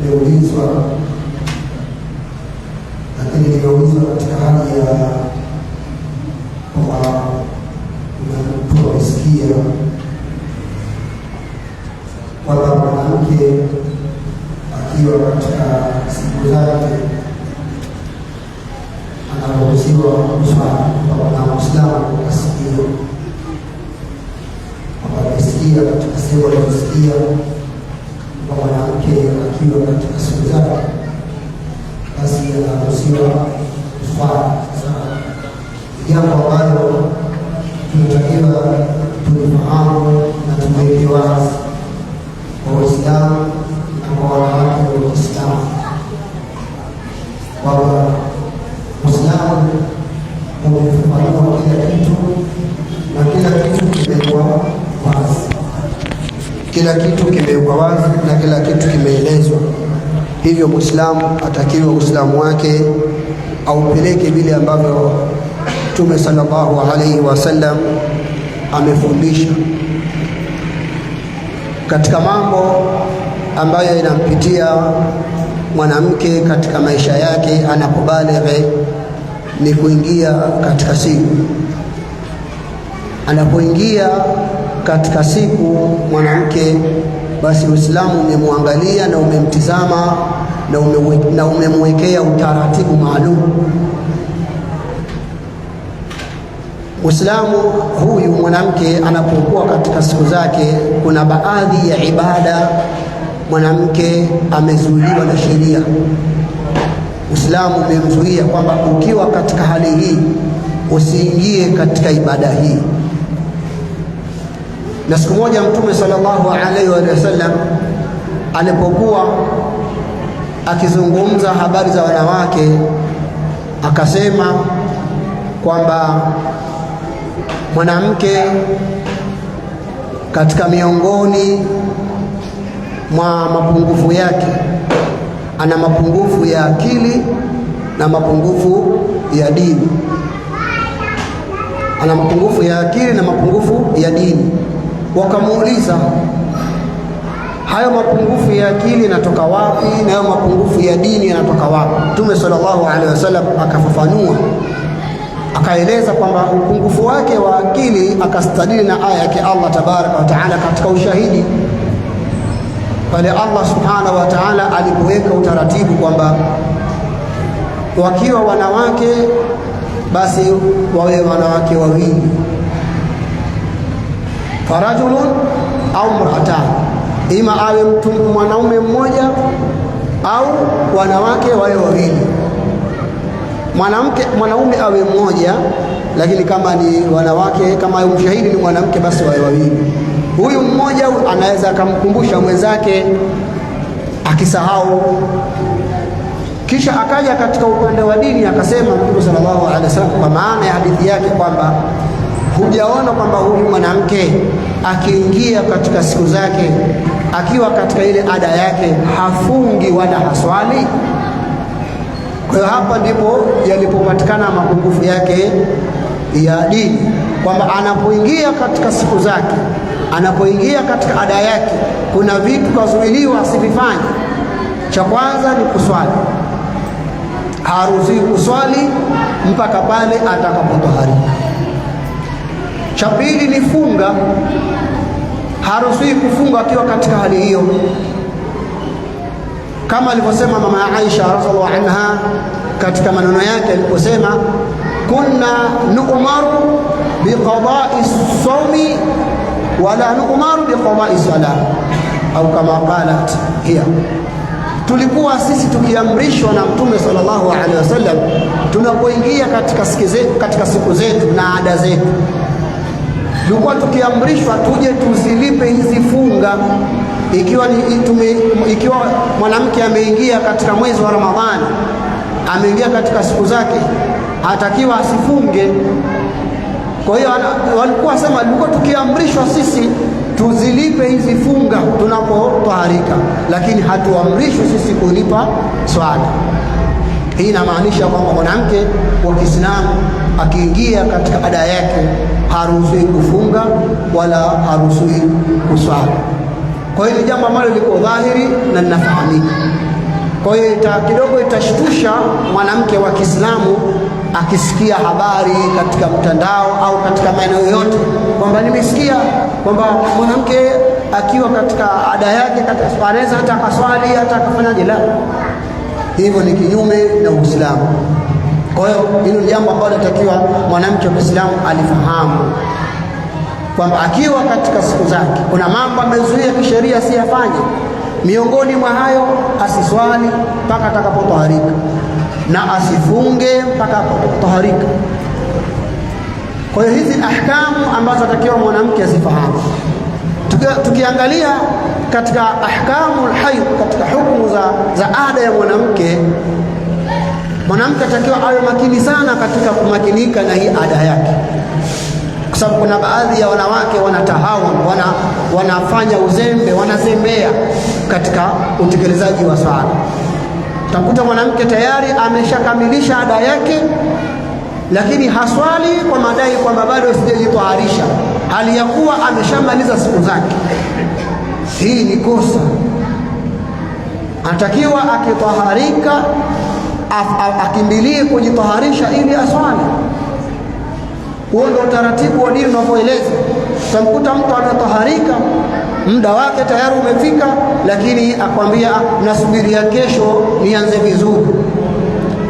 nimeulizwa, lakini nimeulizwa katika hali ya kwamba mtu amesikia kwamba mwanamke akiwa katika siku zake anaruhusiwa kuswali, kwamba na Muislamu asikie kwamba amesikia katika sehemu aliyosikia kwa mwanamke akiwa katika siku zake basi anaruhusiwa kuswali. Sasa jambo ambalo tunatakiwa tulifahamu na tuweke wazi kwa Waislamu na kwa wanawake wa Kiislamu kwamba Uislamu umefafanua kila kitu na kila kitu kimewekwa wazi. Kila kitu kimewekwa wazi na kila kitu kimeelezwa. Hivyo Muislamu atakiwa Uislamu wake aupeleke vile ambavyo Mtume sallallahu alaihi wasallam amefundisha. Katika mambo ambayo inampitia mwanamke katika maisha yake anapobalighi ni kuingia katika siku. Anapoingia katika siku mwanamke, basi Uislamu umemwangalia na umemtizama na umemwekea utaratibu maalum. Muislamu huyu mwanamke anapokuwa katika siku zake, kuna baadhi ya ibada mwanamke amezuiliwa na sheria. Uislamu umemzuia kwamba ukiwa katika hali hii usiingie katika ibada hii. Na siku moja Mtume sallallahu alaihi wasallam alipokuwa akizungumza habari za wanawake, akasema kwamba mwanamke katika miongoni mwa mapungufu yake ana mapungufu ya akili na mapungufu ya dini. Ana mapungufu ya akili na mapungufu ya dini. Wakamuuliza, hayo mapungufu ya akili yanatoka wapi na hayo mapungufu ya dini yanatoka wapi? Mtume sallallahu alaihi wasallam akafafanua, akaeleza kwamba upungufu wake wa akili akastadili na aya yake Allah tabaraka wa taala katika ushahidi pale Allah subhanahu wa ta'ala alipoweka utaratibu kwamba wakiwa wanawake basi wawe wanawake wawili, farajulun au mra'atan, ima awe mtu mwanaume mmoja au wanawake wawe wawili. Mwanaume awe mmoja, lakini kama ni wanawake, kama mshahidi ni mwanamke, basi wawe wawili. Huyu mmoja anaweza akamkumbusha mwenzake akisahau. Kisha akaja katika upande wa dini akasema Mtume sallallahu alaihi wasallam kwa maana ya hadithi yake kwamba hujaona kwamba huyu mwanamke akiingia katika siku zake akiwa katika ile ada yake hafungi wala haswali? Kwa hiyo hapa ndipo yalipopatikana mapungufu yake ya dini, kwamba anapoingia katika siku zake, anapoingia katika ada yake, kuna vitu kazuiliwa asivifanye. Cha kwanza ni kuswali. Haruhusiwi kuswali mpaka pale atakapotoharika. Cha pili ni funga. Haruhusiwi kufunga akiwa katika hali hiyo, kama alivyosema mama Aisha radhiallahu anha katika maneno yake aliposema, kunna nu'maru biqada'i as-sawmi wala nu'maru biqada'i as-salah, au kama qalat hiya, tulikuwa sisi tukiamrishwa na Mtume sallallahu alaihi wasallam tunapoingia katika siku zetu na ada zetu, tulikuwa tukiamrishwa tuje tuzilipe hizi funga. Ikiwa mwanamke ameingia katika mwezi wa Ramadhani, ameingia katika siku zake, hatakiwa asifunge. Kwa hiyo walikuwa sema tulikuwa tukiamrishwa sisi tuzilipe hizi funga tunapotaharika, lakini hatuamrishwi sisi kulipa swala. Hii inamaanisha kwamba mwanamke wa Kiislamu akiingia katika ada yake haruhusiwi kufunga wala haruhusiwi kuswali. Kwa hiyo ni jambo ambalo liko dhahiri na linafahamika. Kwa hiyo kidogo itashtusha mwanamke wa Kiislamu akisikia habari katika mtandao au katika maeneo yote kwamba nimesikia kwamba mwanamke akiwa katika ada yake anaweza hata akaswali hata akafanyaje. La, hivyo ni kinyume na Uislamu. Kwa hiyo hilo ni jambo ambalo linatakiwa mwanamke wa Kiislamu alifahamu kwamba akiwa katika siku zake kuna mambo amezuia kisheria asiyafanye. Miongoni mwa hayo, asiswali mpaka atakapotoharika na asifunge mpaka atakapotoharika. Kwa hiyo hizi ahkamu ambazo atakiwa mwanamke azifahamu. Tukiangalia katika ahkamul hayd, katika hukumu za ada ya mwanamke atakiwa awe makini sana katika kumakinika na hii ada yake, kwa sababu kuna baadhi ya wanawake wanatahawun, wanafanya uzembe, wanazembea katika utekelezaji wa swala. Utakuta mwanamke tayari ameshakamilisha ada yake, lakini haswali kwa madai kwamba bado sijajitaharisha, hali ya kuwa ameshamaliza siku zake. Hii ni kosa. Anatakiwa akitaharika akimbilie kujitaharisha ili aswali. Huo ndio utaratibu wa dini unavyoeleza. Utamkuta mtu anataharika, muda wake tayari umefika, lakini akwambia nasubiria kesho nianze vizuri,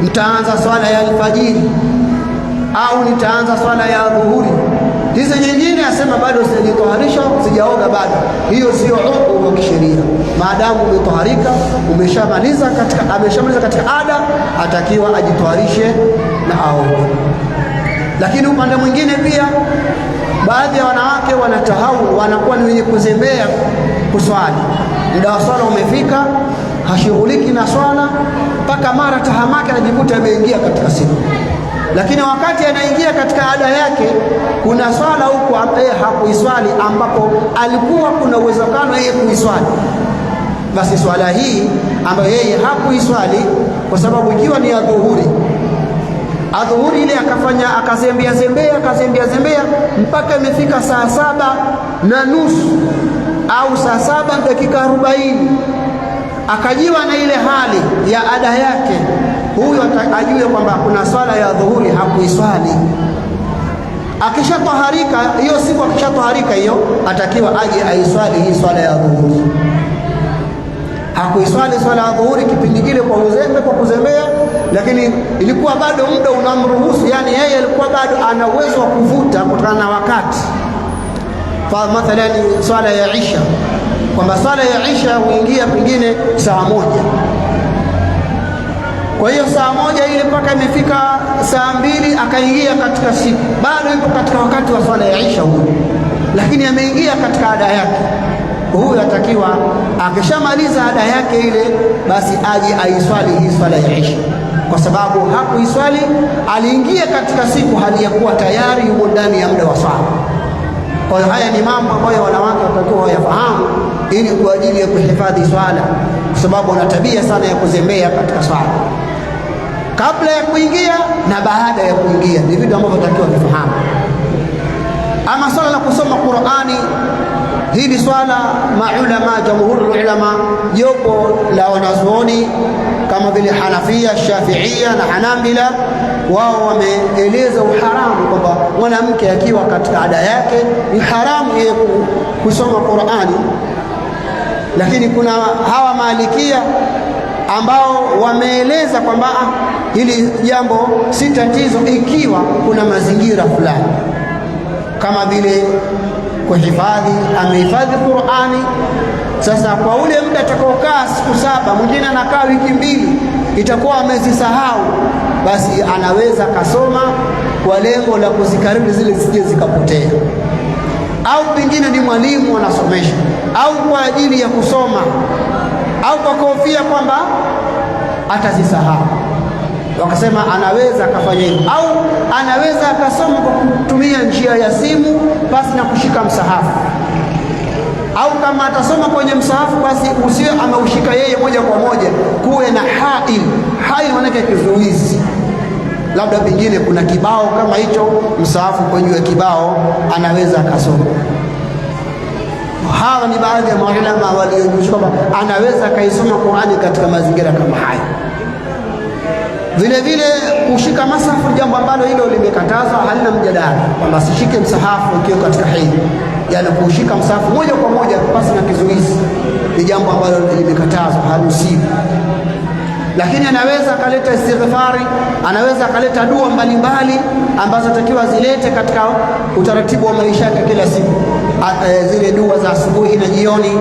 nitaanza swala ya alfajiri au nitaanza swala ya dhuhuri. Hizi nyingine asema bado sijajitaharisha, sijaoga bado. Hiyo sio hukumu ya kisheria. Maadamu umetaharika, ameshamaliza katika ada, atakiwa ajitaharishe na aoge. Lakini upande mwingine pia baadhi ya wanawake wanatahawun, wanakuwa ni wenye kuzembea kuswali. Muda wa swala umefika, hashughuliki na swala mpaka mara tahamaki anajikuta ameingia katika siku. Lakini wakati anaingia katika ada yake, kuna swala huko ambaye hakuiswali, ambapo alikuwa kuna uwezekano yeye kuiswali. Basi swala hii ambayo yeye hakuiswali, kwa sababu ikiwa ni adhuhuri ile akazembea zembea mpaka imefika saa 7:30 au saa 7:40, akajiwa na ile hali ya ada yake, huyo ajue kwamba kuna swala ya dhuhuri hakuiswali. Akishatoharika hiyo siku, akishatoharika hiyo, atakiwa aje aiswali hii swala ya dhuhuri. Hakuiswali swala ya dhuhuri kipindi kile kwa uzembe, kwa kuzembea, lakini ilikuwa bado muda unamruhusu, yani yeye alikuwa bado ana uwezo wa kuvuta kutokana na wakati. Kwa mathalan swala ya Isha, kwamba swala ya Isha huingia pengine saa 1. Kwa hiyo saa 1 ile mpaka imefika saa 2 akaingia katika siku, bado yupo katika wakati wa swala ya Isha huyo, lakini ameingia katika ada yake. Huyu atakiwa akishamaliza ada yake ile, basi aje aiswali hii swala ya Isha, kwa sababu hakuiswali, aliingia katika siku hali ya kuwa tayari yuko ndani ya muda wa swala. Kwa hiyo haya ni mambo ambayo wanawake watakiwa wayafahamu, ili kwa ajili ya kuhifadhi swala, kwa sababu wana tabia sana ya kuzembea katika swala, kabla ya kuingia na baada ya kuingia. Ni vitu ambavyo watakiwa vifahamu. Ama swala la kusoma Qur'ani, hili swala maulama, jamhurul ulama, jopo la wanazuoni kama vile Hanafia, Shafiia na Hanabila, wao wameeleza uharamu kwamba mwanamke akiwa katika ada yake ni haramu yeye kusoma Qur'ani. Lakini kuna hawa Malikia ambao wameeleza kwamba hili jambo si tatizo ikiwa kuna mazingira fulani, kama vile kuhifadhi, amehifadhi Qur'ani. Sasa kwa ule muda atakaokaa siku 7, mwingine anakaa wiki 2, itakuwa amezisahau, basi anaweza kasoma kwa lengo la kuzikariri zile zisije zikapotea, au pengine ni mwalimu anasomesha, au kwa ajili ya kusoma, au kwa kofia kwamba atazisahau. Wakasema anaweza akafanya hivyo, au anaweza akasoma kwa kutumia njia ya simu basi na kushika msahafu, au kama atasoma kwenye msahafu basi usiwe ameushika yeye moja kwa moja, kuwe na hail maana yake kizuizi, labda pengine kuna kibao kama hicho, msahafu kwa juu ya kibao, anaweza akasoma. Hawa ni baadhi ya maulama waliojua kwamba anaweza akaisoma Qur'ani katika mazingira kama haya. Vile vile kushika masafu, jambo ambalo hilo limekatazwa, halina mjadala kwamba sishike msahafu ikiwa katika hedhi. Yani kushika msahafu moja kwa moja pasi na kizuizi ni jambo ambalo limekatazwa, haruhusiwi. Lakini anaweza akaleta istighfari, anaweza akaleta dua mbalimbali ambazo takiwa zilete katika utaratibu wa maisha yake kila siku. Zile dua za asubuhi na jioni,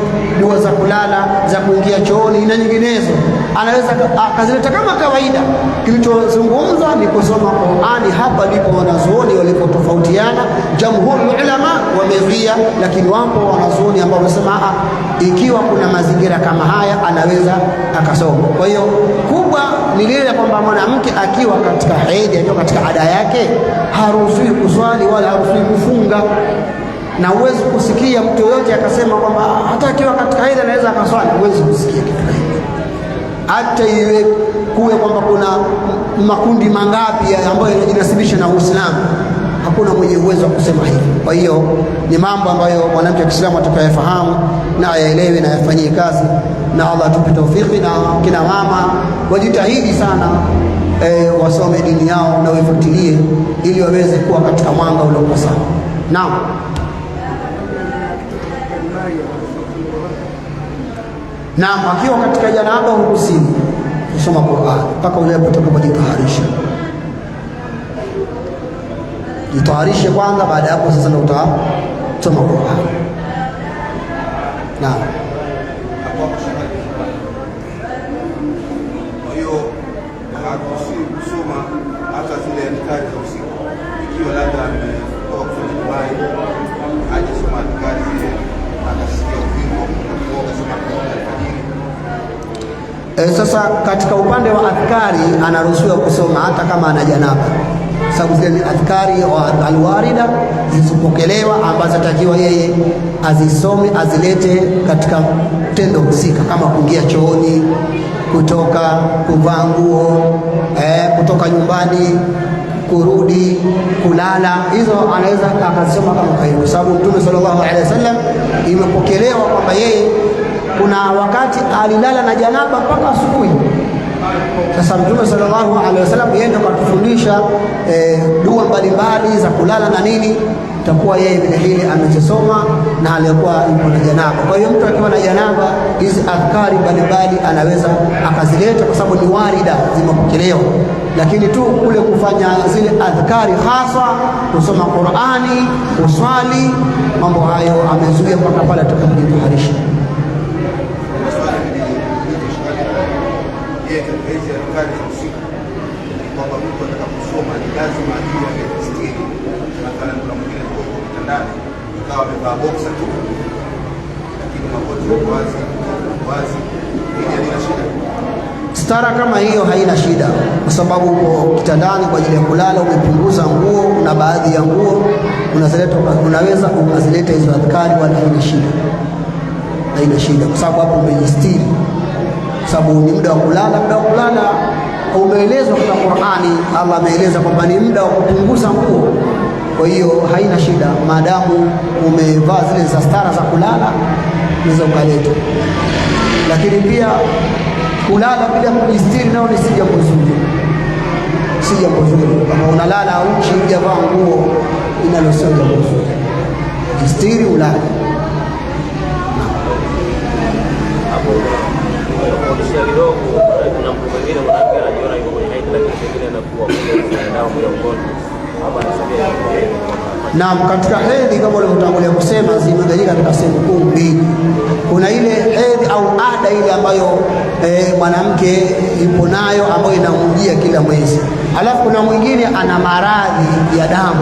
dua za kulala, za kuingia chooni na nyinginezo, anaweza akazileta kama kawaida. Kilichozungumzwa ni kusoma Qur'ani. Hapa ndipo wanazuoni walipotofautiana. Jamhuri ulama wameridhia, lakini wapo wanazuoni ambao wamesema ikiwa kuna mazingira kama haya anaweza akasoma. Kwa hiyo kubwa ni lile kwamba mwanamke akiwa katika hedhi, akiwa katika ada yake, haruhusiwi kuswali wala haruhusiwi kufunga. Na uwezi kusikia mtu yoyote akasema kwamba hata akiwa katika hedhi anaweza akaswali. Uwezi kusikia kitu hicho, hata iwe kuwe kwamba kuna makundi mangapi ambayo yanajinasibisha na Uislamu, hakuna mwenye uwezo wa kusema hivyo. Kwa hiyo ni mambo ambayo mwanamke wa Kiislamu atakayefahamu na ayaelewe na ayafanyie kazi, na Allah atupe taufiki. Na kina mama wajitahidi sana wasome dini yao na waifuatilie ili waweze kuwa katika mwanga uliokuwa sawa. Naam. Naam, akiwa katika janaba huruhusiwi kusoma Qur'an mpaka ule atakapojitaharisha. Jitaharishe kwanza, baada ya hapo sasa ndio utasoma Qur'an. Naam. Kwa hiyo haruhusiwi kusoma hata zile adhkari za usiku, ikiwa labda ametoka kufanya jima'i, hajasoma adhkari zile, akasikia uvivu kuoga soma alfajiri. Sasa katika upande wa adhkari anaruhusiwa kusoma hata kama ana janaba, sababu zile ni adhkari alwarida zilizopokelewa ambazo takiwa yeye azisome, azilete katika tendo husika, kama kuingia chooni, kutoka, kuvaa nguo, kutoka nyumbani, kurudi, kulala. Hizo anaweza akazisoma kama kawaida, kwa sababu Mtume sallallahu alaihi wasallam imepokelewa kwamba yeye kuna wakati alilala na janaba mpaka asubuhi. Sasa Mtume sallallahu alaihi wasallam yeye ndo katufundisha dua mbalimbali za kulala na nini, takuwa yeye vile vile amezisoma na alikuwa yuko na janaba. Kwa hiyo mtu akiwa na janaba, hizi adhkari mbalimbali anaweza akazileta kwa sababu ni warida, zimepokelewa. Lakini tu kule kufanya zile adhkari hasa kusoma Qur'ani, uswali, mambo hayo amezuia mpaka pale atakapojitaharisha. Hizi adhkari za usiku kwamba mtu atakaposoma ni lazima ajue amejistiri. Mathalan kuna mwingine yuko kitandani ikawa amevaa boxer tu, lakini magoti yako wazi, hili halina shida. Stara kama hiyo haina shida, kwa sababu uko kitandani kwa ajili ya kulala, umepunguza nguo, na baadhi ya nguo unazileta, unaweza ukazileta hizo adhkari, wala haina shida, kwa sababu hapo umejistiri. Sababu ni muda wa kulala. Muda wa kulala umeelezwa katika Qur'ani, Allah ameeleza kwamba ni muda wa kupunguza nguo. Kwa hiyo haina shida, maadamu umevaa zile za stara za kulala, unaweza ukaleta. Lakini pia kulala bila kujistiri nao ni si jambo zuri, si jambo zuri. Kama unalala uchi hujavaa nguo, inalo sio jambo zuri. Jistiri, ulale. Naam, katika hedhi kama ulivyotangulia kusema zimegawanyika katika sehemu kuu mbili. Kuna ile hedhi au ada ile ambayo mwanamke yupo nayo ambayo inamjia kila mwezi. Alafu kuna mwingine ana maradhi ya damu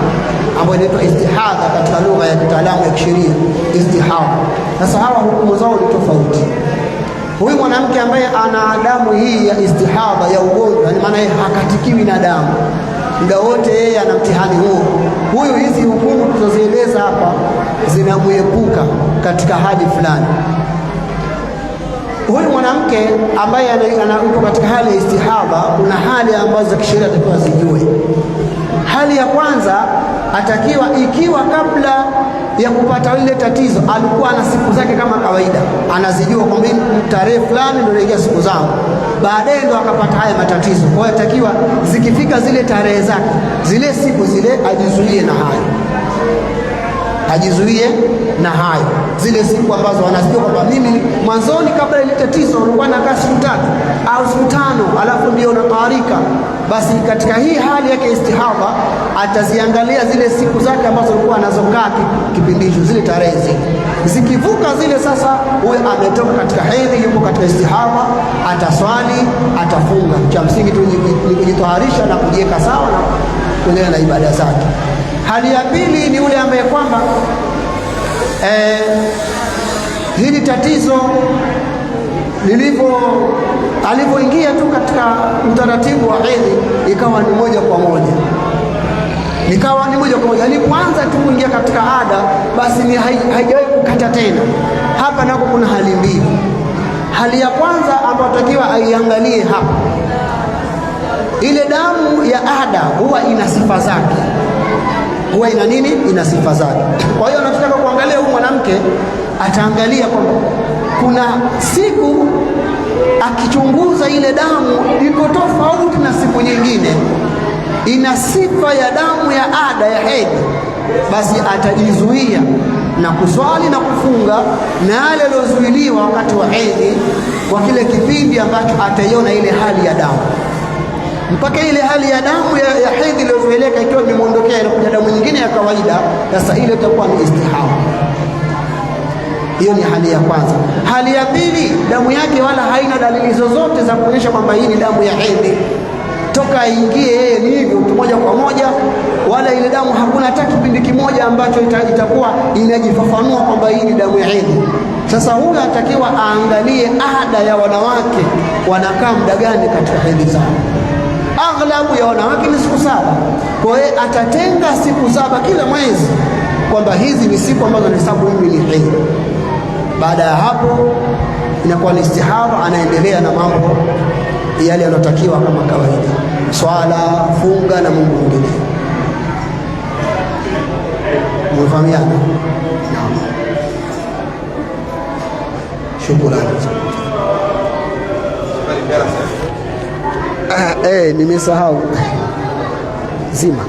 ambayo inaitwa istihadha katika lugha ya kitaalamu ya kisheria, istihadha. Sasa hawa hukumu zao ni tofauti. Huyu mwanamke ambaye ana damu hii ya istihadha ya ugonjwa, ni maana hakatikiwi na damu muda wote, yeye ana mtihani huo. Huyu hizi hukumu tunazozieleza hapa zinamuepuka katika hali fulani. Huyu mwanamke ambaye yuko katika hali ya istihadha, kuna hali ambazo za kisheria atakiwa zijue. Hali ya kwanza, atakiwa ikiwa kabla ya kupata lile tatizo alikuwa na siku zake kama kawaida, anazijua kwamba tarehe fulani ndio inaingia siku zangu, baadaye ndo akapata haya matatizo. Kwa hiyo atakiwa zikifika zile tarehe zake, zile siku zile, ajizuie na hayo, ajizuie na hayo, zile siku ambazo anazijua kwamba mimi mwanzoni kabla ile tatizo nilikuwa nakaa siku 3 au siku 5, alafu ndio nataharika. Basi katika hii hali yake istihadha, ataziangalia zile siku zake ambazo alikuwa anazokaa kipindi hicho, zile tarehe zile zikivuka zile, sasa huyo ametoka katika hedhi, yuko katika istihadha, ataswali, atafunga. Cha msingi tu ni kujitaharisha na kujiweka sawa na kuendelea na ibada zake. Hali ya pili ni yule ambaye kwamba hili tatizo alivyoingia tu katika utaratibu wa hedhi ikawa ni moja kwa moja, alipoanza tu kuingia katika ada, basi ni haijawahi kukata tena. Hapa nako kuna hali mbili. Hali ya kwanza ambayo takiwa aiangalie hapa, ile damu ya ada huwa ina sifa zake, huwa ina nini? Ina sifa zake. Kwa hiyo anataka kuangalia huyu mwanamke, ataangalia kwamba kuna siku akichunguza ile damu iko tofauti na siku nyingine, ina sifa ya damu ya ada ya hedhi, basi atajizuia na kuswali na kufunga na yale yaliyozuiliwa wakati wa hedhi, kwa kile kipindi ambacho ataiona ile hali ya damu, mpaka ile hali ya damu ya hedhi iliyozoeleka ikiwa imeondokea na kuja damu nyingine ya kawaida. Sasa ile itakuwa ni istihadha. Hiyo ni hali ya kwanza. Hali ya pili, damu yake wala haina dalili zozote za kuonyesha kwamba hii ni damu ya hedhi, toka ingie yeye ni hivyo tu moja kwa moja, wala ile damu hakuna hata kipindi kimoja ambacho itakuwa inajifafanua kwamba hii ni damu ya hedhi. Sasa huyu atakiwa aangalie ada ya wanawake wanakaa muda gani katika hedhi zao. Aghlabu ya wanawake ni siku 7. Kwa hiyo atatenga siku 7 kila mwezi kwamba hizi ni siku ambazo ni sababu mimi ni hedhi. Baada ya hapo inakuwa ni istihadha, anaendelea na mambo yale yanotakiwa kama kawaida, swala, funga na mambo mengine. Mfahamiana? Naam. Shukrani. Nimesahau zima.